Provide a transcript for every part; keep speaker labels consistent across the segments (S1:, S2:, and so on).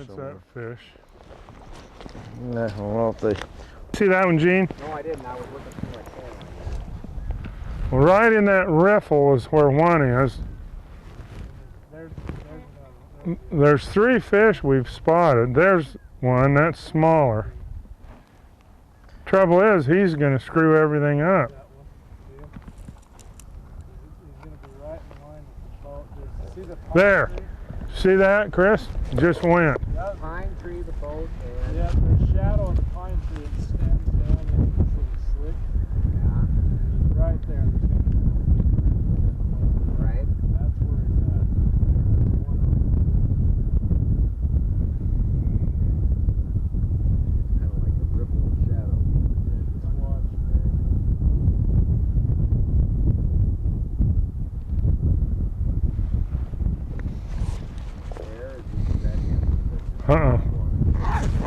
S1: That's
S2: somewhere.
S1: that fish.
S2: Nah, I don't know if they...
S1: See that one, Gene?
S3: No, I didn't. I was looking for my phone.
S1: Well, right in that riffle is where one is. There's 3 fish we've spotted. There's one, that's smaller. Trouble is, he's going to screw everything up. There. See that, Chris? Just went.
S3: Pine tree, the boat, and...
S4: Yeah, there's shadow on the pine tree. It extends down into this little slick.
S3: Yeah.
S4: Right there.
S3: Right.
S4: That's where he's at.
S3: Kind of like a ripple of shadow.
S4: Yeah, just watch there.
S3: There, is that him?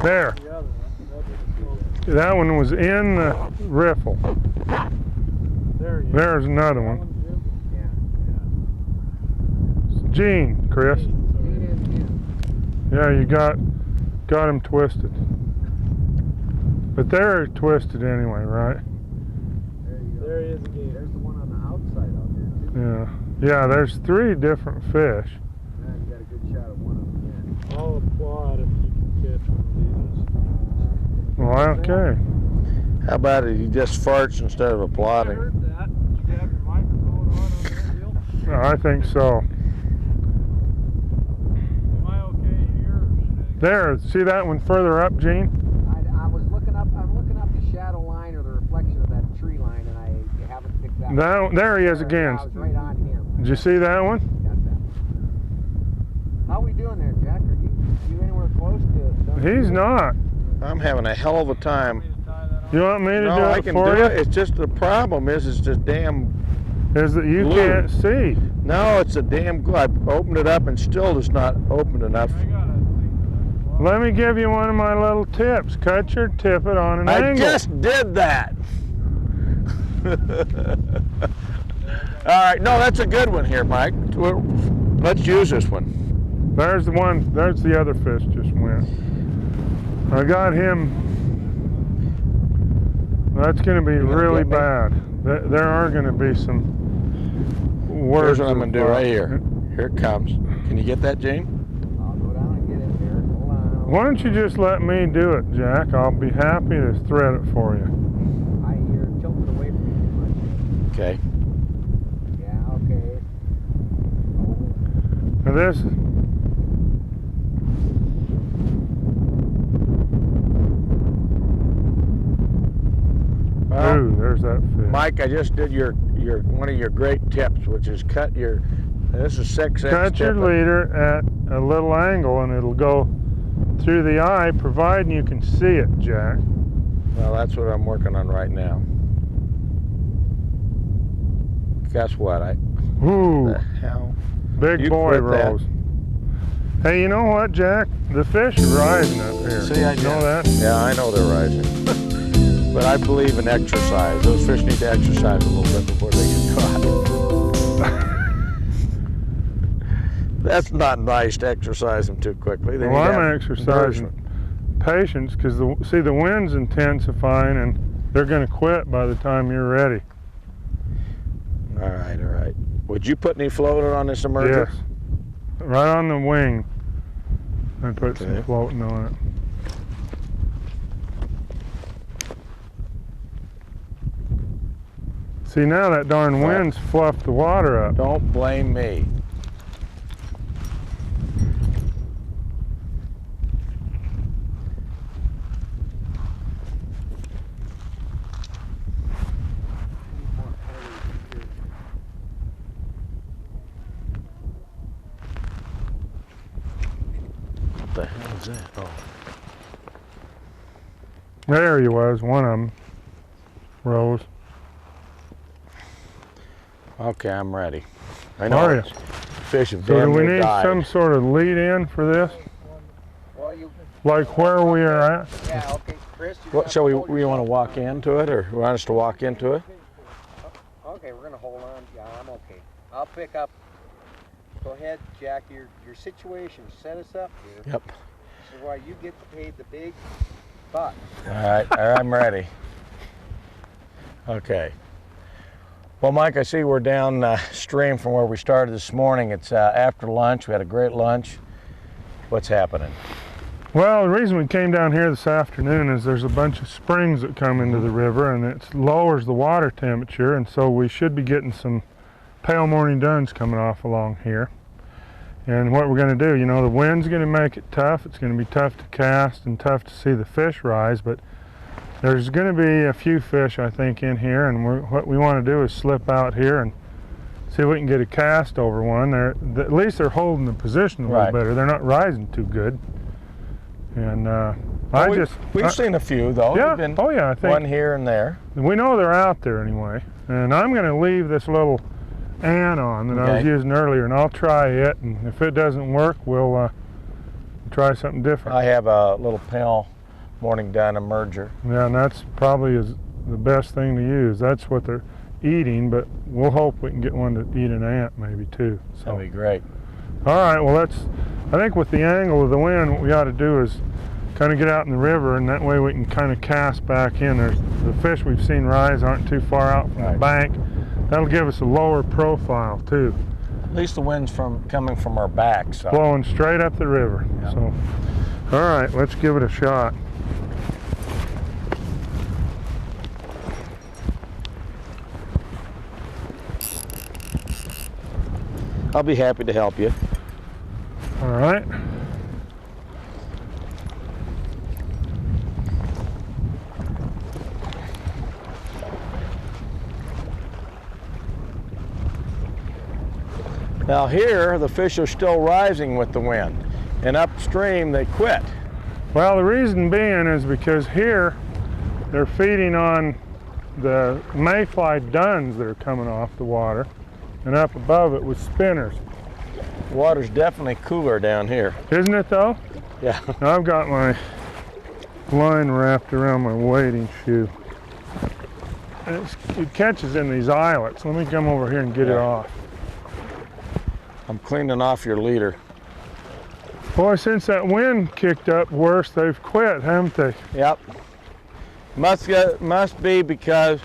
S1: There.
S4: The other one.
S1: That one was in the riffle.
S4: There he is.
S1: There's another
S4: That
S1: one.
S4: Jim?
S1: Gene, Chris. Yeah, you got him twisted. But they're twisted anyway, right?
S3: There you go.
S4: There he is again.
S3: There's the one on the outside out there, too.
S1: Yeah. Yeah, there's 3 different fish.
S3: Yeah, you got a good shot of one of them, yeah.
S4: I'll applaud if you can catch one
S1: Well, okay.
S2: How about it? He just farts instead of
S4: of these. I
S2: applauding.
S4: heard that. Did you have your microphone on that deal?
S1: I think so.
S4: Am I okay here, or should I...
S1: There, see that one further up, Gene?
S3: I was looking up, I'm looking up the shadow line or the reflection of that tree line, and I haven't picked that one.
S1: There he is again.
S3: I was right on him.
S1: Did you see that one?
S3: Got that. How we doing there, Jack? Are you anywhere close to...
S1: He's not.
S2: I'm having a hell of a time.
S1: You want me to
S2: No,
S1: do
S2: I
S1: it
S2: can
S1: for
S2: do
S1: you?
S2: it. It's just the problem is this damn...
S1: Is that you
S2: Blue.
S1: can't see.
S2: No, it's a damn glue. I opened it up and still is not open enough.
S4: I got a thing for that.
S1: Let me give you one of my little tips. Cut your tippet on an
S2: I
S1: angle.
S2: just did that. All right, no, that's a good one here, Mike. Let's use this one.
S1: There's the one. There's the other fish just went. I got him. That's going to be
S2: You gonna
S1: really
S2: get me?
S1: bad. There are going to be some words.
S2: Here's what I'm going to do right here. Here it comes. Can you get that, Jane?
S3: I'll go down and get it there. Hold on.
S1: Why don't you just let me do it, Jack? I'll be happy to thread it for you.
S3: You're tilted away from me too much.
S2: Okay.
S3: Yeah, okay.
S1: Now this.
S2: Well,
S1: Ooh, there's that fish.
S2: Mike, I just did your one of your great tips, which is cut your. This is 6X.
S1: Cut your
S2: tippet.
S1: leader at a little angle, and it'll go through the eye, providing you can see it, Jack.
S2: Well, that's what I'm working on right now. Guess what?
S1: Ooh,
S2: The hell?
S1: big
S2: You
S1: boy
S2: quit that.
S1: rolls. Hey, you know what, Jack? The fish are rising up here.
S2: See, I
S1: you know that?
S2: Yeah, I know they're rising. But I believe in exercise. Those fish need to exercise a little bit before they get caught. That's not nice to exercise them too quickly. They
S1: Well,
S2: need to
S1: I'm
S2: have
S1: exercising patience because see the wind's intensifying, and they're going to quit by the time you're ready.
S2: All right, all right. Would you put any floater on this emerger?
S1: Yes, right on the wing. I put some
S2: Okay.
S1: floating on it. See, now that darn wind's fluffed the water up.
S2: Don't blame me. What the hell is that? Oh.
S1: There he was, one of them. Rose.
S2: Okay, I'm ready. I know.
S1: Are you?
S2: Fish have
S1: So do
S2: damn
S1: we
S2: near
S1: need
S2: died.
S1: some sort of lead in for this?
S3: Well, you...
S1: Like where we are at?
S3: Yeah, okay. Chris, you
S2: What, shall we want to walk into it, or you want us to walk into it?
S3: Okay, we're gonna hold on. Yeah, I'm okay. I'll pick up. Go ahead, Jack. Your situation. Set us up here.
S2: Yep.
S3: is why you get paid the big bucks.
S2: All right, I'm ready. Okay. Well, Mike, I see we're down stream from where we started this morning. It's after lunch. We had a great lunch. What's happening?
S1: Well, the reason we came down here this afternoon is there's a bunch of springs that come into the river, and it lowers the water temperature, and so we should be getting some pale morning duns coming off along here. And what we're going to do, you know, the wind's going to make it tough. It's going to be tough to cast and tough to see the fish rise, but there's going to be a few fish, I think, in here, and what we want to do is slip out here and see if we can get a cast over one. At least they're holding the position a little better. They're not rising too good. And
S2: we've seen a few, though.
S1: Yeah.
S2: Been
S1: Oh yeah, I think
S2: one here and there.
S1: we know they're out there anyway. And I'm going to leave this little on that I was using earlier, and I'll try it. And if it doesn't work, we'll try something different.
S2: I have a little pale morning dun emerger.
S1: Yeah, and that's probably the best thing to use. That's what they're eating, but we'll hope we can get one to eat an ant maybe too. So
S2: That'd be great.
S1: all right, well, I think with the angle of the wind, what we ought to do is kind of get out in the river, and that way we can kind of cast back in. The fish we've seen rise aren't too far out from the bank. That'll give us a lower profile too.
S2: At least the wind's coming from our back, so.
S1: Blowing straight up the river.
S2: Yeah.
S1: So, all right, let's give it a shot.
S2: I'll be happy to help you.
S1: All right.
S2: Now here, the fish are still rising with the wind, and upstream they quit.
S1: Well, the reason being is because here they're feeding on the mayfly duns that are coming off the water, and up above it was spinners.
S2: The water's definitely cooler down here.
S1: Isn't it though?
S2: Yeah.
S1: I've got my line wrapped around my wading shoe. And it catches in these eyelets. Let me come over here and get it off.
S2: I'm cleaning off your leader.
S1: Boy, since that wind kicked up worse, they've quit, haven't they?
S2: Yep. Must be because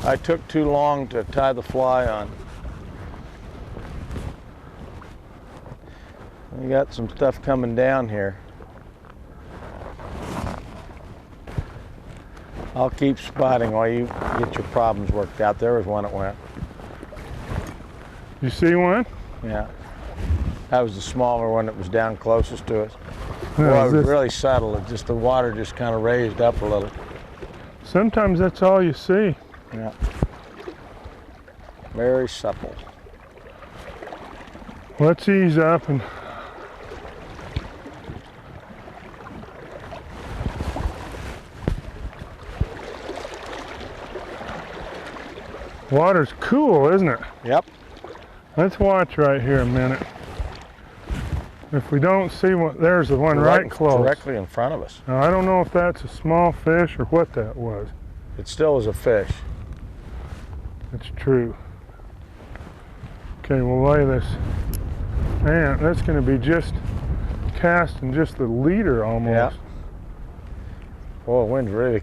S2: I took too long to tie the fly on. We got some stuff coming down here. I'll keep spotting while you get your problems worked out. There was one that went.
S1: You see one?
S2: Yeah. That was the smaller one that was down closest to us.
S1: Yeah,
S2: Well, it was really subtle. It just, the water just kind of raised up a little.
S1: Sometimes that's all you see.
S2: Yeah. Very supple.
S1: Let's ease up and water's cool, isn't it?
S2: Yep.
S1: Let's watch right here a minute. If we don't see what, there's the one right close.
S2: Directly in front of us.
S1: Now, I don't know if that's a small fish or what that was.
S2: It still is a fish.
S1: It's true. Okay, we'll lay this ant. That's going to be just casting just the leader almost.
S2: Yeah. Oh, the wind's really,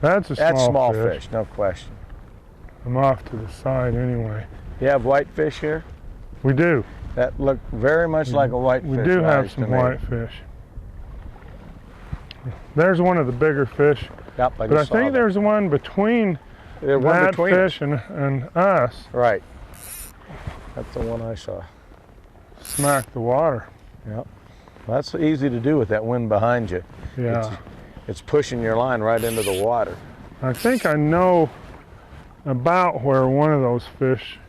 S1: That's a
S2: that's
S1: small
S2: fish, no question.
S1: I'm off to the side anyway.
S2: You have whitefish here?
S1: We do.
S2: That looked very much like a whitefish.
S1: We do have
S2: rise
S1: some
S2: to me.
S1: whitefish. There's one of the bigger fish.
S2: Yep,
S1: But I think there's one between that fish and us.
S2: Right. That's the one I saw.
S1: Smack the water.
S2: Yep. Well, that's easy to do with that wind behind you.
S1: Yeah.
S2: It's pushing your line right into the water.
S1: I think I know about where one of those fish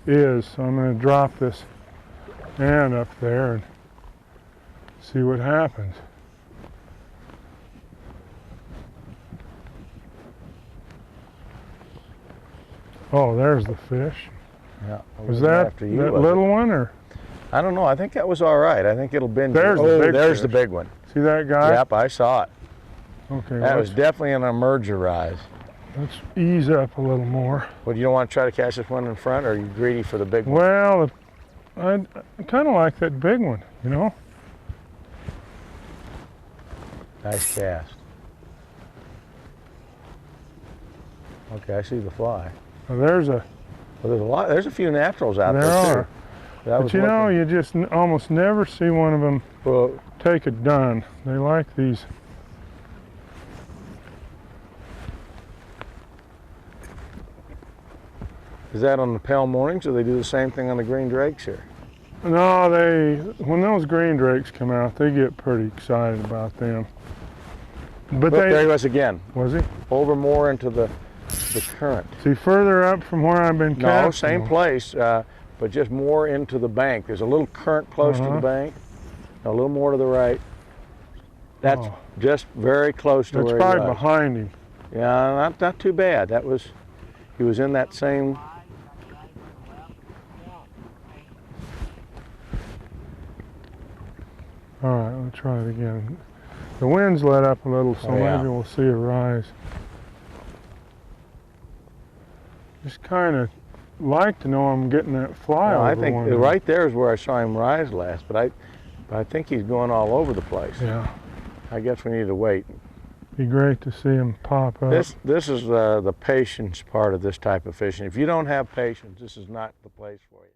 S1: is, so I'm going to drop this ant up there and see what happens. Oh, there's the fish.
S2: Yeah.
S1: Was that that little one, or?
S2: I don't know. I think that was all right. I think it'll binge.
S1: There's the big
S2: there's
S1: fish.
S2: the big one.
S1: See that guy?
S2: Yep, I saw it.
S1: Okay.
S2: That was definitely an emerger rise.
S1: Let's ease up a little more.
S2: Well, you don't want to try to catch this one in front, or are you greedy for the big one?
S1: Well, I kind of like that big one, you know?
S2: Nice cast. Okay, I see the fly.
S1: Well, there's a.
S2: Well, there's a few naturals out
S1: There
S2: there
S1: are.
S2: too. That
S1: But
S2: was
S1: you know,
S2: looking-
S1: you just almost never see one of them
S2: well,
S1: take a dun. They like these.
S2: is that on the pale mornings, or they do the same thing on the green drakes here?
S1: No, when those green drakes come out, they get pretty excited about them. But
S2: Look, there he
S1: they,
S2: was again.
S1: was he?
S2: Over more into the current.
S1: See, further up from where I've been casting.
S2: No, same place, but just more into the bank. There's a little current close to the bank, a little more to the right. That's
S1: Oh.
S2: just very close to
S1: That's
S2: where
S1: probably
S2: he was.
S1: behind him.
S2: Yeah, not too bad. He was in that same.
S1: All right, let's try it again. The wind's let up a little, so
S2: Oh, yeah.
S1: maybe we'll see a rise. Just kind of like to know I'm getting that fly over
S2: I think
S1: one of them.
S2: right there is where I saw him rise last, but I think he's going all over the place.
S1: Yeah,
S2: I guess we need to wait.
S1: be great to see him pop up.
S2: This is the patience part of this type of fishing. If you don't have patience, this is not the place for you.